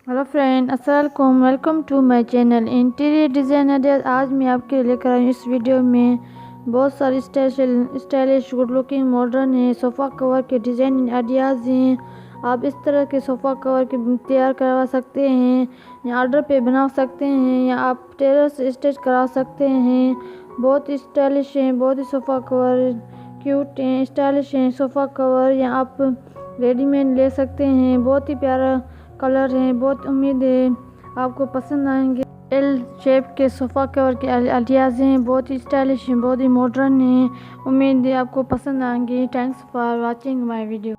Hello friend, अस्सलाम वालेकुम। Welcome to my channel interior designer. आज मैं आपके लिए लेकर आई हूँ इस वीडियो में बहुत सारी स्टाइलिश गुड लुकिंग मॉडर्न है सोफ़ा कवर के डिज़ाइन आइडियाज़ हैं। आप इस तरह के सोफ़ा कवर के तैयार करवा सकते हैं या ऑर्डर पे बना सकते हैं या आप टेलर से स्टिच करा सकते हैं। बहुत ही स्टाइलिश हैं, बहुत ही सोफ़ा कवर क्यूट हैं, स्टाइलिश हैं सोफ़ा कवर, या आप रेडीमेड ले सकते हैं। बहुत ही प्यारा कलर है, बहुत उम्मीद है आपको पसंद आएंगे। एल शेप के सोफ़ा कवर के आइडियाज़ हैं, बहुत ही स्टाइलिश हैं, बहुत ही मॉडर्न हैं। उम्मीद है आपको पसंद आएंगे। Thanks for watching my video.